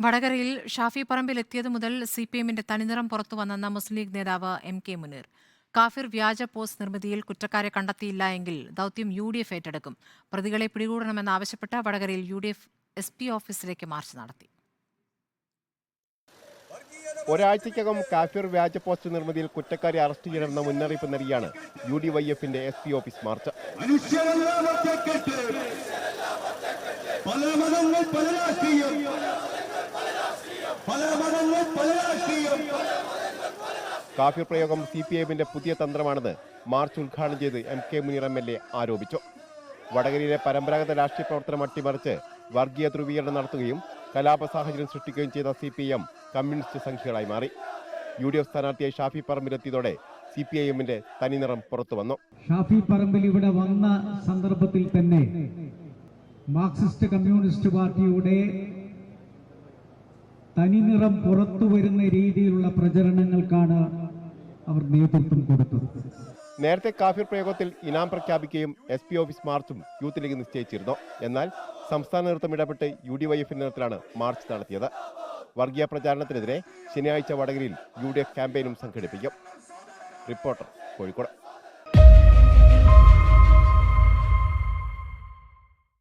വടകരയിൽ ഷാഫി പറമ്പിൽ എത്തിയതു മുതൽ സിപിഎമ്മിന്റെ തനിനിറം പുറത്തുവന്നെന്ന മുസ്ലിം ലീഗ് നേതാവ് എം.കെ. മുനീർ. കാഫിർ വ്യാജ പോസ്റ്റ് നിർമ്മിതിയിൽ കുറ്റക്കാരെ കണ്ടെത്തിയില്ല എങ്കിൽ ദൌത്യം UDF ഏറ്റെടുക്കും. പ്രതികളെ പിടികൂടണമെന്നാവശ്യപ്പെട്ട് വടകരയിൽ UDF SP ഓഫീസിലേക്ക് മാർച്ച് നടത്തി. ഒരാഴ്ചയ്ക്കകം കാഫിർ വ്യാജ പോസ്റ്റ് നിർമ്മിതിയിൽ കുറ്റക്കാരെ അറസ്റ്റ് ചെയ്യണമെന്ന മുന്നറിയിപ്പ് നൽകിയാണ് UDYFന്റെ SP ഓഫീസ് മാർച്ച്. കാഫിർ പ്രയോഗം CPIMന്റെ പുതിയ തന്ത്രമാണെന്ന് മാർച്ച് ഉദ്ഘാടനം ചെയ്ത് M.K. മുനീർ MLA ആരോപിച്ചു. വടകരയിലെ പരമ്പരാഗത രാഷ്ട്രീയ പ്രവർത്തനം അട്ടിമറിച്ച് വർഗീയ ധ്രുവീകരണം നടത്തുകയും കലാപ സാഹചര്യം സൃഷ്ടിക്കുകയും ചെയ്ത CPIM കമ്മ്യൂണിസ്റ്റ് സംഖ്യകളായി മാറി. UDF സ്ഥാനാർത്ഥിയായി ഷാഫി പറമ്പിലെത്തിയതോടെ CPIMന്റെ തനിനിറം പുറത്തുവന്നു. ഷാഫി പറമ്പിൽ ഇവിടെ വന്ന സന്ദർഭത്തിൽ തന്നെ മാർക്സിസ്റ്റ് കമ്മ്യൂണിസ്റ്റ് പാർട്ടിയുടെ തനിനിറം പുറത്തുവരുന്ന രീതിയിലുള്ള പ്രചരണങ്ങൾക്കാണ് അവർ നേതൃത്വം കൊടുത്തത്. നേരത്തെ കാഫിർ പ്രയോഗത്തിൽ ഇനാം പ്രഖ്യാപിക്കുകയും SP ഓഫീസ് മാർച്ചും യൂത്ത് ലീഗ് നിശ്ചയിച്ചിരുന്നു. എന്നാൽ സംസ്ഥാന നേതൃത്വം ഇടപെട്ട് UDYF നേതൃത്വത്തിലാണ് മാർച്ച് നടത്തിയത്. വർഗീയ പ്രചാരണത്തിനെതിരെ ശനിയാഴ്ച വടകരയിൽ UDF ക്യാമ്പയിനും സംഘടിപ്പിക്കും. റിപ്പോർട്ടർ, കോഴിക്കോട്.